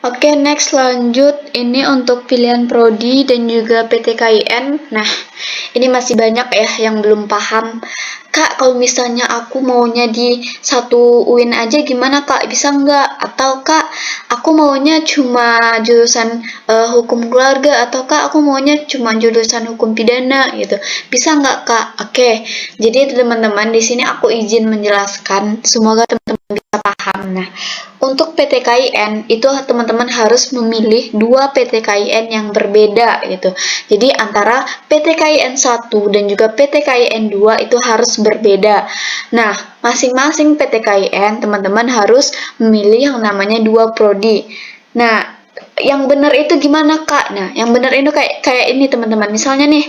Oke, next lanjut. Ini untuk pilihan prodi dan juga PTKIN. Nah, ini masih banyak ya yang belum paham. Kak, kalau misalnya aku maunya di satu UIN aja gimana Kak? Bisa nggak? Atau Kak, aku maunya cuma jurusan hukum keluarga, atau Kak, aku maunya cuma jurusan hukum pidana gitu. Bisa nggak Kak? Oke, jadi teman-teman di sini aku izin menjelaskan. Semoga teman-teman bisa paham. Nah, untuk PTKIN itu teman-teman harus memilih dua PTKIN yang berbeda gitu. Jadi antara PTKIN 1 dan juga PTKIN 2 itu harus berbeda. Nah, masing-masing PTKIN teman-teman harus memilih yang namanya dua prodi. Nah, yang benar itu gimana Kak? Nah, yang benar itu kayak ini teman-teman. Misalnya nih,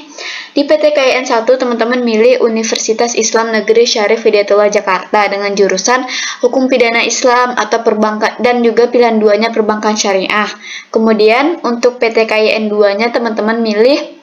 di PTKIN 1 teman-teman milih Universitas Islam Negeri Syarif Hidayatullah Jakarta dengan jurusan Hukum Pidana Islam atau Perbankan, dan juga pilihan duanya Perbankan Syariah. Kemudian untuk PTKIN 2-nya teman-teman milih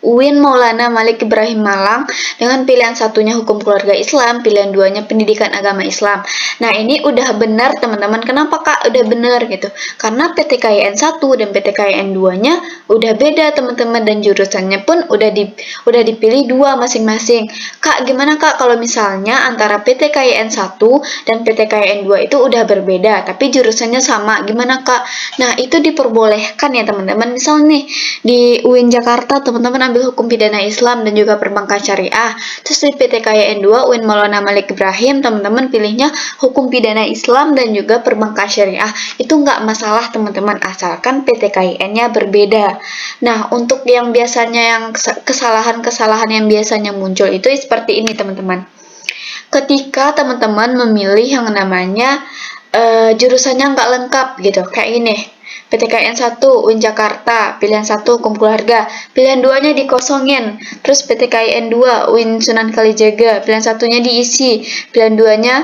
UIN Maulana Malik Ibrahim Malang dengan pilihan satunya hukum keluarga Islam, pilihan duanya pendidikan agama Islam. Nah, ini udah benar teman-teman. Kenapa Kak udah benar gitu? Karena PTKIN 1 dan PTKIN 2-nya udah beda teman-teman, dan jurusannya pun udah dipilih dua masing-masing. Kak, gimana Kak kalau misalnya antara PTKIN 1 dan PTKIN 2 itu udah berbeda tapi jurusannya sama? Gimana Kak? Nah, itu diperbolehkan ya teman-teman. Misal nih di UIN Jakarta teman-teman ambil hukum pidana Islam dan juga perbankan syariah. Terus di PTKIN 2 UIN Maulana Malik Ibrahim teman-teman pilihnya hukum pidana Islam dan juga perbankan syariah. Itu nggak masalah teman-teman, asalkan PTKIN-nya berbeda. Nah, untuk yang biasanya yang kesalahan-kesalahan yang biasanya muncul itu seperti ini teman-teman. Ketika teman-teman memilih yang namanya jurusannya nggak lengkap gitu, kayak ini. PTKIN 1 UIN Jakarta, pilihan 1 hukum keluarga, pilihan 2-nya dikosongin. Terus PTKIN 2 UIN Sunan Kalijaga, pilihan satunya diisi, pilihan 2-nya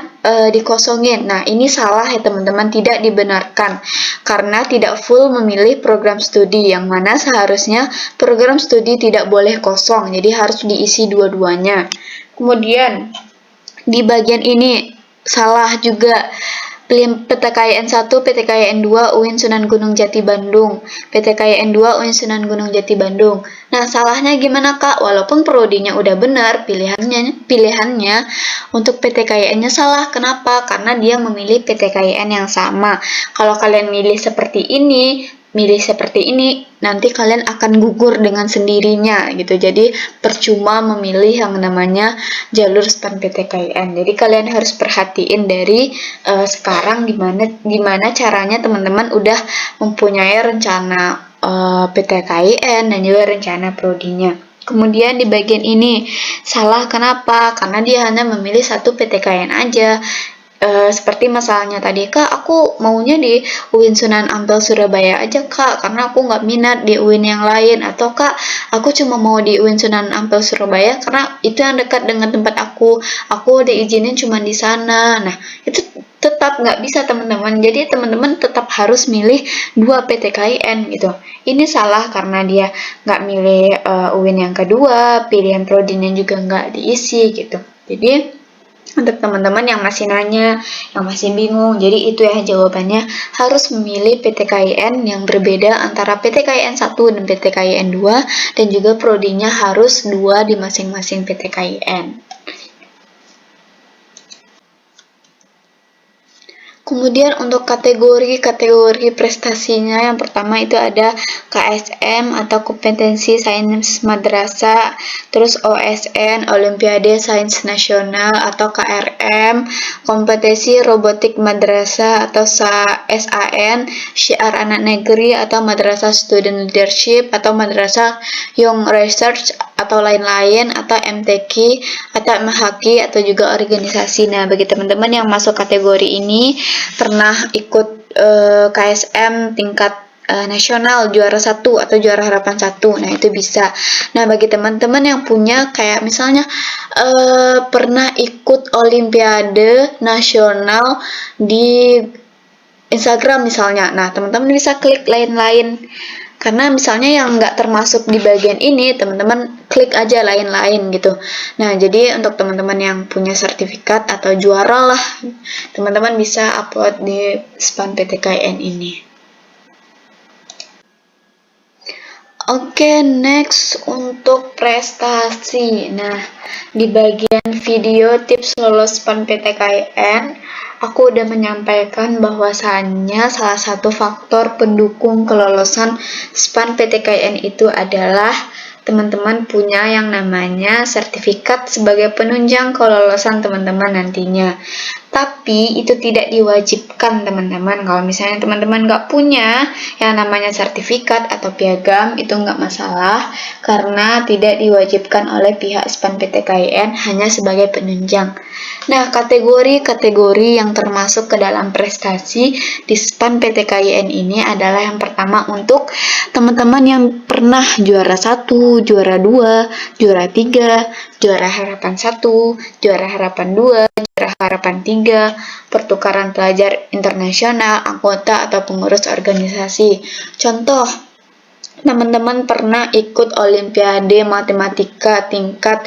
dikosongin. Nah, ini salah ya teman-teman, tidak dibenarkan karena tidak full memilih program studi, yang mana seharusnya program studi tidak boleh kosong, jadi harus diisi dua-duanya. Kemudian di bagian ini salah juga. PTKIN 1, PTKIN 2 UIN Sunan Gunung Jati Bandung, PTKIN 2 UIN Sunan Gunung Jati Bandung. Nah, salahnya gimana Kak? Walaupun prodinya udah benar, pilihannya untuk PTKIN-nya salah. Kenapa? Karena dia memilih PTKIN yang sama. Kalau kalian milih seperti ini, nanti kalian akan gugur dengan sendirinya gitu. Jadi percuma memilih yang namanya jalur SPAN PTKIN. Jadi kalian harus perhatiin dari sekarang gimana caranya teman-teman udah mempunyai rencana PTKIN dan juga rencana prodinya. Kemudian di bagian ini salah kenapa? Karena dia hanya memilih satu PTKIN aja. Seperti masalahnya tadi, Kak, aku maunya di UIN Sunan Ampel Surabaya aja Kak, karena aku nggak minat di UIN yang lain. Atau Kak, aku cuma mau di UIN Sunan Ampel Surabaya karena itu yang dekat dengan tempat aku diizinin cuma di sana. Nah, itu tetap nggak bisa teman-teman. Jadi teman-teman tetap harus milih dua PTKIN gitu. Ini salah karena dia nggak milih UIN yang kedua, pilihan prodinya juga nggak diisi gitu. Jadi untuk teman-teman yang masih nanya, yang masih bingung, jadi itu ya jawabannya, harus memilih PTKIN yang berbeda antara PTKIN 1 dan PTKIN 2, dan juga prodinya harus 2 di masing-masing PTKIN. Kemudian untuk kategori prestasinya, yang pertama itu ada KSM atau kompetensi sains madrasah, terus OSN Olimpiade Sains Nasional atau KRM, kompetensi robotik madrasah atau SAN, syiar anak negeri atau madrasah student leadership atau madrasah young research atau lain-lain, atau MTQ atau MHQ atau juga organisasi. Nah, bagi teman-teman yang masuk kategori ini pernah ikut KSM tingkat nasional juara 1 atau juara harapan 1, nah itu bisa. Nah, bagi teman-teman yang punya kayak misalnya pernah ikut olimpiade nasional di Instagram misalnya, nah teman-teman bisa klik lain-lain. Karena misalnya yang nggak termasuk di bagian ini, teman-teman klik aja lain-lain gitu. Nah, jadi untuk teman-teman yang punya sertifikat atau juara lah, teman-teman bisa upload di SPAN PTKIN ini. Oke, next untuk prestasi. Nah, di bagian video tips lolos SPAN PTKIN, aku udah menyampaikan bahwasannya salah satu faktor pendukung kelolosan SPAN PTKIN itu adalah teman-teman punya yang namanya sertifikat sebagai penunjang kelolosan teman-teman nantinya. Tapi itu tidak diwajibkan teman-teman. Kalau misalnya teman-teman nggak punya yang namanya sertifikat atau piagam, itu nggak masalah karena tidak diwajibkan oleh pihak SPAN PTKIN, hanya sebagai penunjang. Nah, kategori-kategori yang termasuk ke dalam prestasi di SPAN PTKIN ini adalah yang pertama untuk teman-teman yang pernah juara 1, juara 2, juara 3, juara harapan 1, juara harapan 2, juara harapan 3, pertukaran pelajar internasional, anggota atau pengurus organisasi. Contoh, teman-teman pernah ikut Olimpiade Matematika tingkat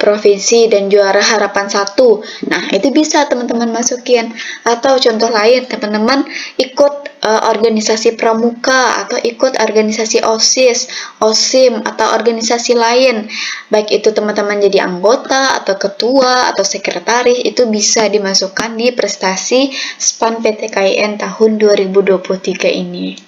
provinsi dan juara harapan 1. Nah, itu bisa teman-teman masukin. Atau contoh lain, teman-teman ikut organisasi pramuka atau ikut organisasi OSIS, OSIM atau organisasi lain. Baik itu teman-teman jadi anggota atau ketua atau sekretaris, itu bisa dimasukkan di prestasi SPAN PTKIN tahun 2023 ini.